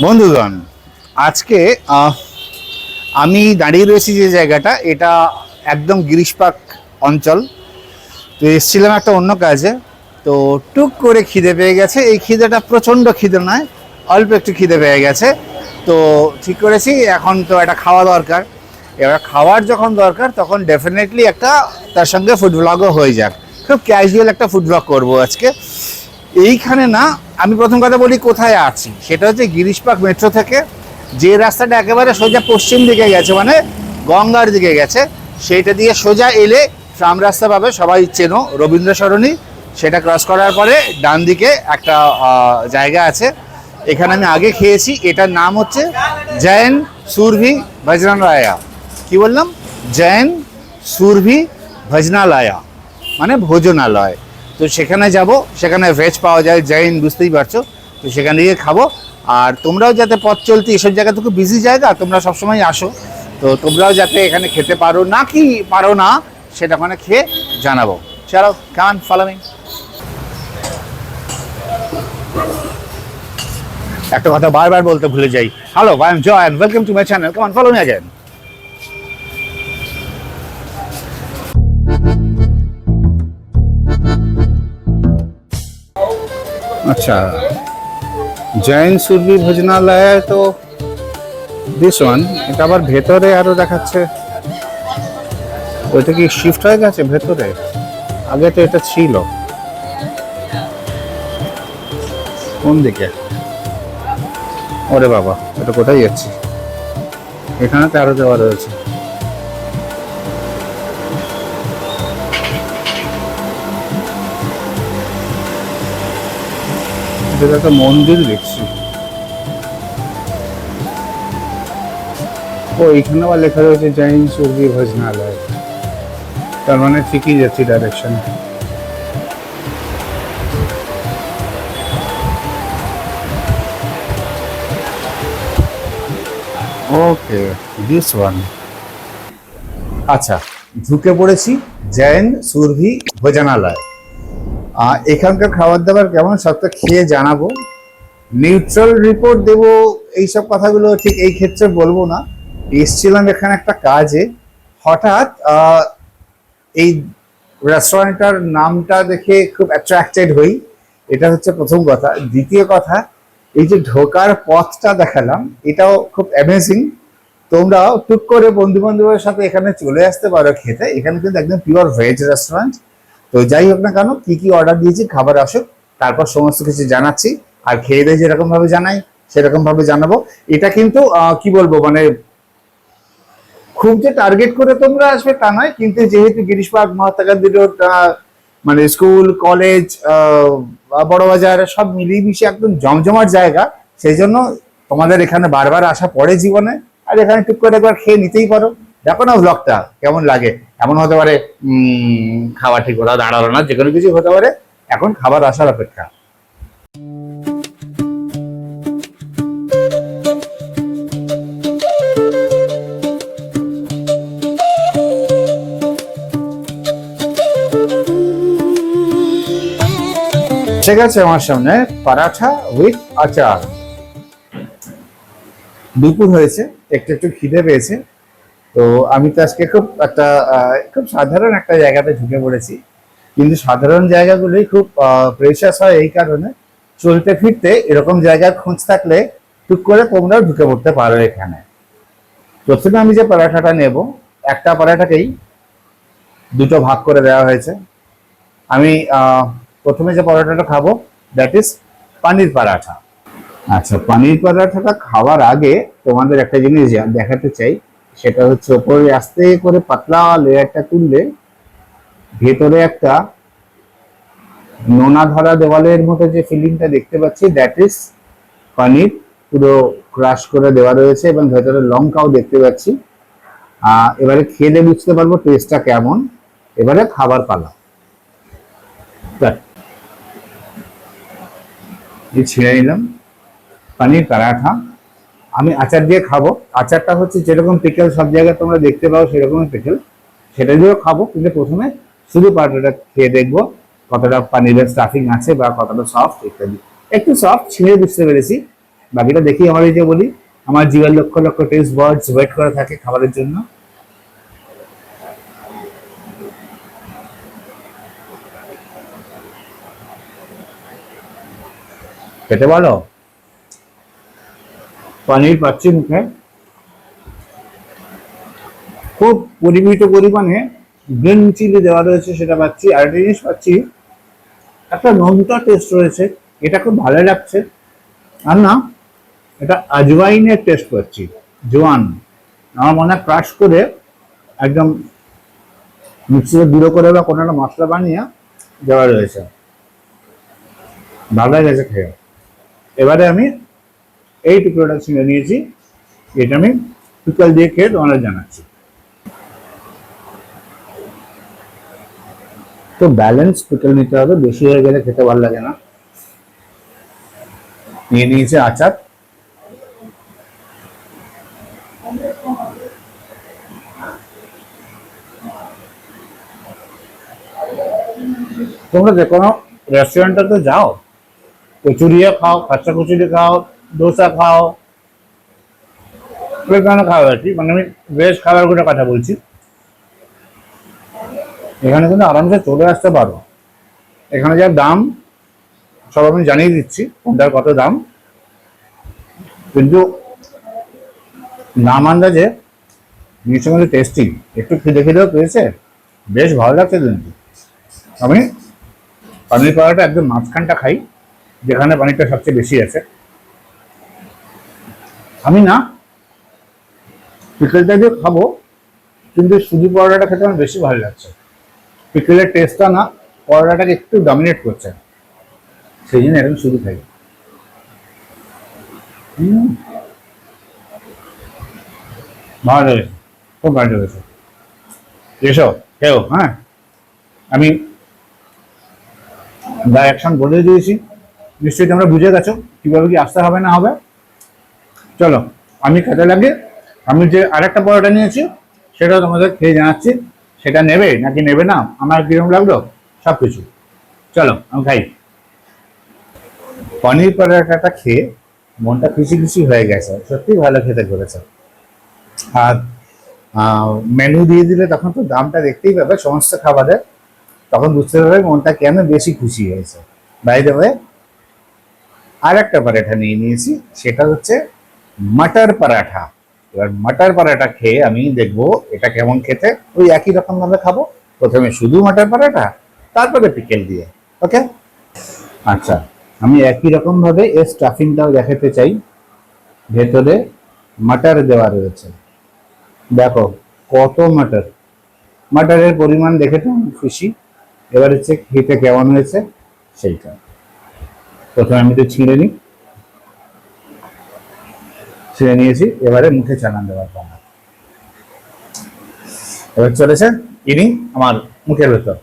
বন্ধুগণ, আজকে আমি দাঁড়িয়ে রয়েছি যে জায়গাটা, এটা একদম গিরিশপাক অঞ্চল। তো এসেছিলাম একটা অন্য কাজে, তো টুক করে খিদে পেয়ে গেছে। এই খিদেটা প্রচণ্ড খিদে নয়, অল্প একটু খিদে পেয়ে গেছে। তো ঠিক করেছি এখন তো একটা খাওয়া দরকার। এবার খাওয়ার যখন দরকার তখন ডেফিনেটলি একটা তার সঙ্গে ফুড ব্লগও হয়ে যাক। খুব ক্যাজুয়াল একটা ফুড ব্লগ করবো আজকে। এইখানে না, আমি প্রথম কথা বলি কোথায় আছি। সেটা হচ্ছে গিরিশপাক মেট্রো থেকে যে রাস্তাটা একেবারে সোজা পশ্চিম দিকে গেছে, মানে গঙ্গার দিকে গেছে, সেইটা দিয়ে সোজা এলে ট্রাম রাস্তা পাবে, সবাই চেনো, রবীন্দ্র সরণি। সেটা ক্রস করার পরে ডান দিকে একটা জায়গা আছে, এখানে আমি আগে খেয়েছি। এটার নাম হচ্ছে জৈন সুরভি ভজনালয়া। কি বললাম? জৈন সুরভি ভজনালয়া, মানে ভোজনালয়। তো সেখানে যাব, সেখানে ভেজ পাওয়া যায়, জৈন, বুঝতেই পারছো। তো সেখানে গিয়ে খাবো। আর তোমরাও যাতে পথ চলতি, এসব জায়গা তো খুব বিজি জায়গা, তোমরা সবসময় আসো, তো তোমরাও যাতে এখানে খেতে পারো না কি পারো না সেটা ওখানে খেয়ে জানাবো। চলো, কাম ফলো মি। একটা কথা বারবার বলতে ভুলে যাই। Hello, I am Joy and welcome to my channel. Come on, follow me again. আচ্ছা, জৈন সুরভি ভোজনালয় তো দিস ওয়ান। এটা আবার ভেতরে আরো দেখাচ্ছে। ওইটা কি শিফট হয়ে গেছে ভেতরে? আগে তো এটা ছিল। কোন দিকে? ওরে বাবা, এটা কোথায় যাচ্ছি? এখানে তো আরো দেওয়া রয়েছে। এটা একটা মন্দির দেখছি। ও, এখানে আবার লেখা রয়েছে জৈন সুরভি ভোজনালয়। তার মানে ঠিকই যাচ্ছি ডাইরেকশন। Okay, this one. আচ্ছা, ঢুকে পড়েছি জৈন সুরভি ভোজনালয়। এখানকার খাবার দাবার কেমন সবটা খেয়ে জানাবো। নিউট্রাল রিপোর্ট দেবো এইসব কথাগুলো ঠিক এই ক্ষেত্রে বলবো না। এসছিলাম এখানে একটা কাজে, হঠাৎ এই রেস্টুরেন্টটার নামটা দেখে খুব অ্যাট্রাক্টেড হই। এটা হচ্ছে প্রথম কথা। দ্বিতীয় কথা, এই যে ঢোকার পথটা দেখালাম, এটাও খুব অ্যামেজিং। তোমরাও টুক করে বন্ধু বান্ধবের সাথে এখানে চলে আসতে পারো খেতে। এখানে কিন্তু একদম পিওর ভেজ রেস্টুরেন্ট। তো যাই হোক না কেন, কি কি অর্ডার দিয়েছি, খাবার আসুক, তারপর সমস্ত কিছু জানাচ্ছি। আর খেয়ে দিয়ে যেরকম ভাবে জানাই সেরকম ভাবে জানাবো। এটা কিন্তু কি বলবো, মানে খুব যে টার্গেট করে তোমরা আসবে তা নয়, কিন্তু যেহেতু গিরিশপাক, মহাত্মা গান্ধী রোড, মানে স্কুল, কলেজ, বড় বাজার সব মিলিয়ে মিশিয়ে একদম জমজমাট জায়গা, সেই জন্য তোমাদের এখানে বারবার আসা পড়ে জীবনে। আর এখানে টুক করে একবার খেয়ে নিতেই পারো। দেখো না ব্লগটা কেমন লাগে। এমন হতে পারে খাওয়া ঠিক ওরা দাঁড়ালো না, যে কোনো কিছু হতে পারে। এখন খাবার আসার অপেক্ষা। ঠিক আছে, আমার সামনে পরাঠা উইথ আচার। দুপুর হয়েছে, একটু একটু খিদে পেয়েছে। তো আমি তো আজকে খুব সাধারণ একটা জায়গাতে ঢুকে পড়েছি। কিন্তু সাধারণ জায়গাগুলোই খুব প্রেশাস হয় এই কারণে, চলতে ফিরতে এরকম জায়গার খোঁজ থাকলে টুক করে তোমরাও ঢুকে পড়তে পারো এখানে। প্রথমে আমি যে পরাঠাটা নেব, একটা পরাঠাকেই দুটো ভাগ করে দেওয়া হয়েছে। আমি প্রথমে যে পরোটাটা খাবো, দ্যাট ইজ পানির পরাঠা। আচ্ছা, পানির পরাঠাটা খাওয়ার আগে তোমাদের একটা জিনিস দেখাতে চাই। সেটা হচ্ছে ওপরে আস্তে করে পাতলা লেয়ারটা তুললে ভেতরে একটা নোনা ধরা দেওয়ালের মতো যে ফিলিংটা দেখতে পাচ্ছি, দ্যাট ইজ পানির। পুরো ক্রাশ করে দেওয়া রয়েছে এবং ভেতরে লঙ্কাও দেখতে পাচ্ছি। এবারে খেলে বুঝতে পারবো টেস্টটা কেমন। এবারে খাবার পালা। ছিঁড়ে নিলাম পানির পরাঠা। আমি আচার দিয়ে খাবো। আচারটা হচ্ছে যেরকম পিকেল সব জায়গায় তোমরা দেখতে পাও সেরকমই পিকেল, সেটা দিয়েও খাবো। কিন্তু প্রথমে শুধু পরাঠাটা খেয়ে দেখবো কতটা পানিরের স্টাফিং আছে বা কতটা সফট ইত্যাদি। একটু সফট ছিঁড়ে বুঝতে পেরেছি। বাকিটা দেখি। আমার এই যে বলি, আমার জিভের lakh lakh test birds wait করে থাকে খাবারের জন্য। খেতে ভালো, পনির পাচ্ছি মুখে, খুব পরিমিত পরিমাণে গ্রিন চিলি দেওয়া রয়েছে সেটা পাচ্ছি। আর একটা জিনিস পাচ্ছি, একটা নোনতা টেস্ট রয়েছে, এটা খুব ভালো লাগছে। আর না, এটা আজওয়াইনের টেস্ট পাচ্ছি, জোয়ান। আমার মনে হয় ক্রাশ করে একদম মিক্সিতে গুঁড়ো করে বা কোনো একটা মশলা বানিয়ে দেওয়া রয়েছে, ভালো গেছে খেয়ে। এবারে আমি এই টুকরোটা ছিঁড়ে নিয়েছি, এটা আমি পিকল দিয়ে খেয়ে তোমাদের জানাচ্ছি। তো ব্যালেন্স পিকল নিতে হবে, বেশি হয়ে গেলে খেতে ভালো লাগে না। নিয়ে নিয়েছে আচার, তোমরা যে কোনো রেস্টুরেন্টে যাও, কচুরিয়া খাও, কাঁচা কচুরি খাও, ডোসা খাও, এখানে খাওয়া আর কি, মানে আমি ভেজ খাবারগুলোর কথা বলছি। এখানে কিন্তু আরামসে চলে আসতে পারো। এখানে যা দাম সব আমি জানিয়ে দিচ্ছি, কোনটার কত দাম, কিন্তু নাম আন্দাজে জিনিসটা কিন্তু টেস্টি। একটু খিদে খিদেও পেয়েছে, বেশ ভালো লাগছে। কিন্তু আমি পানির পরোটা একদম মাঝখানটা খাই, যেখানে পানিটা সবচেয়ে বেশি আছে। আমি না পিকেলটা দিয়ে খাবো, কিন্তু সুজি পরোটাটা খেতে আমার বেশি ভালো লাগছে। পিকেলের টেস্টটা না পরোটাটাকে একটু ডমিনেট করছে, সেই জন্য এখন শুধু খাই। ভালো লেগেছে, খুব ভালো লেগেছে। এসো খেও। হ্যাঁ, আমি ডাইরেকশন বলে দিয়েছি, নিশ্চয়ই তোমরা বুঝে গেছো কিভাবে কি আসতে হবে না হবে। চলো আমি খেতে লাগে। আমি যে আরেকটা পরোটা নিয়েছি সেটাও তোমাদের খেয়ে জানাচ্ছি, সেটা নেবে নাকি নেবে না, আমার কিরকম লাগলো সব কিছু। চলো আমি খাই। পনির পরোটাটা খেয়ে মনটা খুশি খুশি হয়ে গেছে, সত্যি ভালো খেতে করেছে। আর মেনু দিয়ে দিলে তখন তো দামটা দেখতেই পাবে সমস্ত খাবারের, তখন বুঝতে পারবে মনটা কেন বেশি খুশি হয়েছে। বাই দ্য ওয়ে, আর একটা পরাঠা নিয়ে নিয়েছি, সেটা হচ্ছে মাটার পরাঠা। এবার মাটার পরাঠা খেয়ে আমি দেখবো এটা কেমন খেতে। ওই একই রকম ভাবে খাবো, প্রথমে শুধু মাটার পরাঠা, তারপরে পিকেল দিয়ে। ওকে, আচ্ছা। আমি একই রকম ভাবে এর স্টাফিংটাও দেখাতে চাই। ভেতরে মাটার দেওয়া রয়েছে, দেখো কত মাটার। মাটারের পরিমাণ দেখে তো আমি খুশি। এবার হচ্ছে খেতে কেমন হয়েছে সেইটা। প্রথমে আমি তো ছিঁড়ে নিয়েছি, এবারে মুখে চালান দেওয়ার পালা। এবার চলেছে ইনি আমার মুখের ভেতর।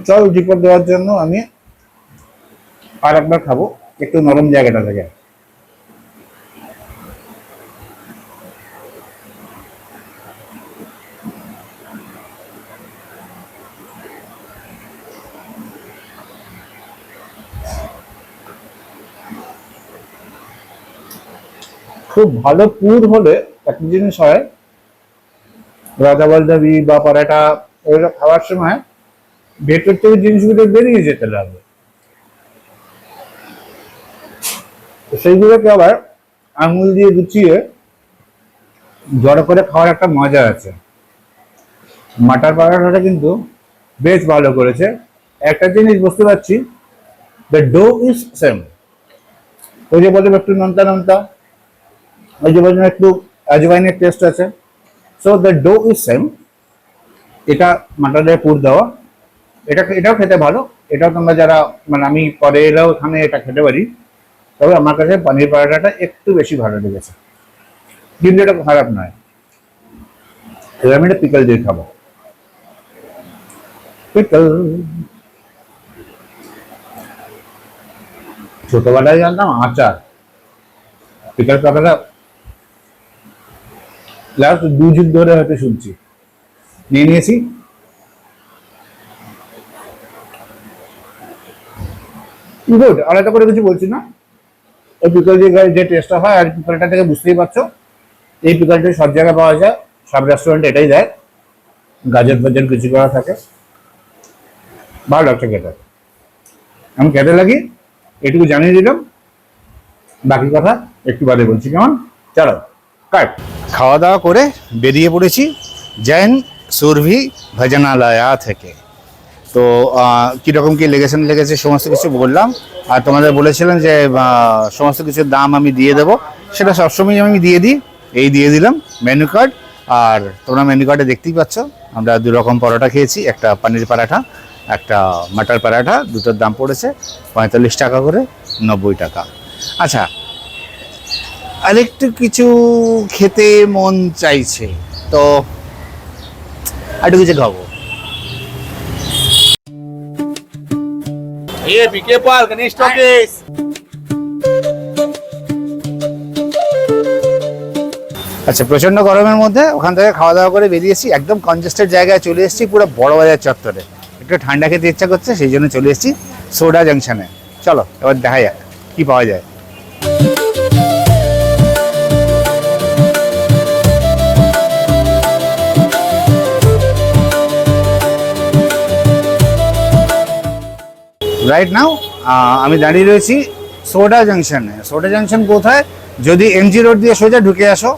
চল ডিপোর দেওয়ার জন্য আমি আর একবার খাবো, একটু নরম জায়গাটা থেকে। খুব ভালো পুর হলে একটা জিনিস হয়, রাজাবালদাবি বা পরাটা ওইগুলো খাওয়ার সময় ভেতর থেকে জিনিসগুলো বেরিয়ে যেতে লাগবে, সেইগুলোকে আবার আঙুল দিয়ে গুছিয়ে জড়ো করে খাওয়ার একটা মজা আছে। মাটার পরাঠাটা কিন্তু বেশ ভালো করেছে। একটা জিনিস বুঝতে পারছি, দ্য ডো ইজ সেম। ওই যে বললাম একটু নোনতা নোনতা, ওই যে বললাম একটু আজওয়াইনের টেস্ট আছে। So the dough is same. এটা মাটারের পুর দেওয়া, এটাও খেতে ভালো। এটাও তোমরা যারা, মানে আমি পরে এলেও এখানে এটা খেতে পারি, তবে আমার কাছে পনির পরোটাটা একটু বেশি ভালো লেগেছে, কিন্তু এটা খারাপ নয়। এবার আমি এটা পিকল দিয়ে খাবো। পিকল ছোটবেলায় জানতাম আচার, পিকল পরোটা লাস্ট 2 যুগ ধরে হয়তো শুনছি। নিয়ে নিয়েছি। গুড, আলাদা করে কিছু বলছি না। ওই পিকল দিয়ে যে টেস্টটা হয়, আর পিকলটা থেকে বুঝতেই পারছো এই পিকলটা সব জায়গায় পাওয়া যায়, সব রেস্টুরেন্টে এটাই দেয়, গাজর ফাজর কিছু করা থাকে। ভালো লাগছে খেতে। আমি খেতে লাগি, এটুকু জানিয়ে দিলাম, বাকি কথা একটু বাদে বলছি, কেমন? চলো কাট। খাওয়া দাওয়া করে বেরিয়ে পড়েছি জৈন সুরভি ভজনালয়া থেকে। তো কীরকম কী লেগেছে সমস্ত কিছু বললাম, আর তোমাদের বলেছিলাম যে সমস্ত কিছুর দাম আমি দিয়ে দেবো, সেটা সবসময় আমি দিয়ে দিই। এই দিয়ে দিলাম মেনু কার্ড। আর তোমরা মেনু কার্ডে দেখতেই পাচ্ছ আমরা 2 রকম পরোটা খেয়েছি, একটা পনির পরাঠা, একটা মাটার পরাঠা। দুটোর দাম পড়েছে 45 টাকা করে, 90 টাকা। আচ্ছা, আরেকটু কিছু খেতে মন চাইছে, তো আরেকটু কিছু খাবো। বিকে পাল গণেশ টকিস। আচ্ছা, প্রচন্ড গরমের মধ্যে ওখান থেকে খাওয়া দাওয়া করে বেরিয়েছি, একদম কনজেস্টেড জায়গায় চলে এসেছি, পুরো বড় বাজার চত্বরে। একটু ঠান্ডা খেতে ইচ্ছা করছে, সেই জন্য চলে এসেছি সোডা জাংশনে। চলো এবার দেখা যাক কি পাওয়া যায়। রাইট নাও আমি দাঁড়িয়ে রয়েছি সোডা জাংশনে। সোডা জাংশন কোথায়? যদি এমজি রোড দিয়ে সোজা ঢুকে আসো,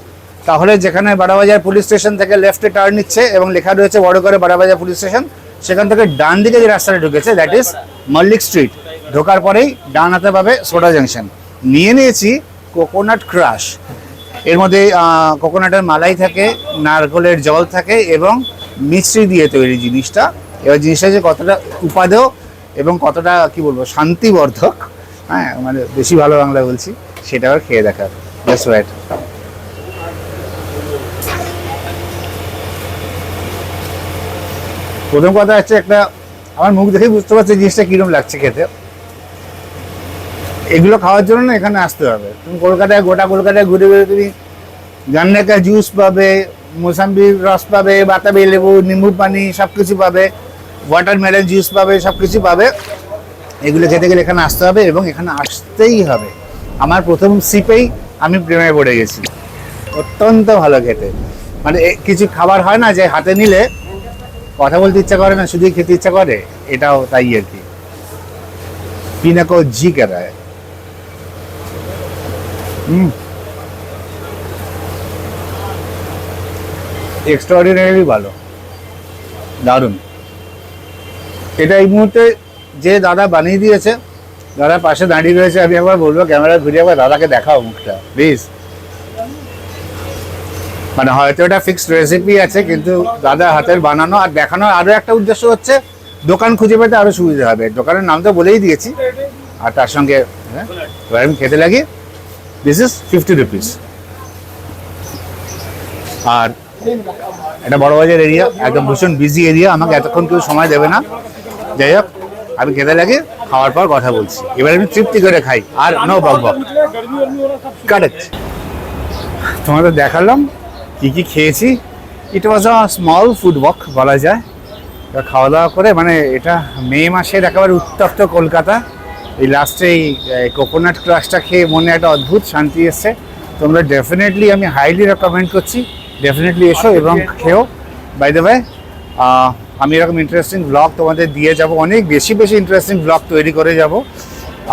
তাহলে যেখানে বারাবাজার পুলিশ স্টেশন থেকে লেফটে টার্ন নিচ্ছে এবং লেখা রয়েছে বড় করে বারাবাজার পুলিশ স্টেশন, সেখান থেকে ডান দিকে যে রাস্তাটা ঢুকেছে দ্যাট ইজ মল্লিক স্ট্রিট। ঢোকার পরেই ডান হাতে পাবে সোডা জাংশন। নিয়ে নিয়েছি কোকোনাট ক্রাশ। এর মধ্যে কোকোনাটের মালাই থাকে, নারকেলের জল থাকে এবং মিশ্রি দিয়ে তৈরি জিনিসটা। এবার জিনিসটা যে কতটা উপাদেয় এবং কতটা কি বলবো শান্তিবর্ধক, হ্যাঁ মানে বেশি ভালো বাংলা বলছি, সেটা আবার খেয়ে দেখার। Just right. প্রথম কথা হচ্ছে, একটা আমার মুখ দেখেই বুঝতে পারছি জিনিসটা কিরকম লাগছে খেতে। এগুলো খাওয়ার জন্য না এখানে আসতে হবে। তুমি কলকাতায়, গোটা কলকাতায় ঘুরে ঘুরে তুমি গান্নে কা জুস পাবে, মোসাম্বির রস পাবে, বাতাবি লেবু, নিম্বু পানি সব কিছু পাবে, ওয়াটারমেলন জুস পাবে, সব কিছু পাবে। এগুলো খেতে গেলে এখানে আসতে হবে এবং এখানে আসতেই হবে। আমার প্রথম সিপেই আমি প্রেমে পড়ে গেছি। অত্যন্ত ভালো খেতে। মানে কিছু খাবার হয় না যে হাতে নিলে কথা বলতে ইচ্ছা করে না, শুধুই খেতে ইচ্ছা করে, এটাও তাই আর কি। पीने को जी कर रहा है। এক্সট্রাঅর্ডিনারি ভালো, দারুণ। এটা এই মুহূর্তে যে দাদা বানিয়ে দিয়েছে, দাদা পাশে দাঁড়িয়ে রয়েছে, আমি একবার বলবো ক্যামেরা ঘুরিয়ে একবার দাদাকে দেখাও মুখটা প্লিজ। মানে হয়তো এটা ফিক্সড রেসিপি আছে, কিন্তু দাদা হাতের বানানো। আর দেখানোর আরও একটা উদ্দেশ্য হচ্ছে দোকান খুঁজে পেতে আরও সুবিধা হবে। দোকানের নাম তো বলেই দিয়েছি, আর তার সঙ্গে এবার আমি খেতে লাগি। This is 50 rupees. আর এটা বড়বাজার এরিয়া, একদম ভীষণ বিজি এরিয়া, আমাকে এতক্ষণ কেউ সময় দেবে না। যাই হোক, আমি খেতে লাগি, খাওয়ার পর কথা বলছি। এবার আমি তৃপ্তি করে খাই, আর নো বক বক। কারেক্ট। তোমাদের দেখালাম কি কি খেয়েছি। ইট ওয়াজ আ স্মল ফুড ওয়াক বলা যায়। খাওয়া দাওয়া করে, মানে এটা মে মাসের একেবারে উত্তপ্ত কলকাতা, এই লাস্টে এই কোকোনাট ক্রাশটা খেয়ে মনে একটা অদ্ভুত শান্তি এসছে। তোমরা ডেফিনেটলি, আমি হাইলি রেকমেন্ড করছি, ডেফিনেটলি এসো এবং খেও। বাই দ্য ওয়ে, আমি এরকম ইন্টারেস্টিং ব্লগ তোমাদের দিয়ে যাব, অনেক বেশি ইন্টারেস্টিং ব্লগ তৈরি করে যাব।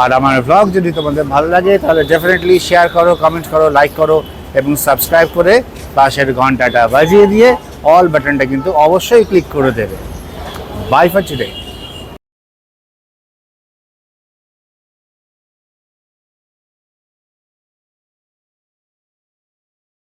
আর আমার ব্লগ যদি তোমাদের ভালো লাগে তাহলে ডেফিনেটলি শেয়ার করো, কমেন্ট করো, লাইক করো এবং সাবস্ক্রাইব করে পাশের ঘন্টাটা বাজিয়ে দিয়ে অল বাটনটা কিন্তু অবশ্যই ক্লিক করে দেবে। Bye for today.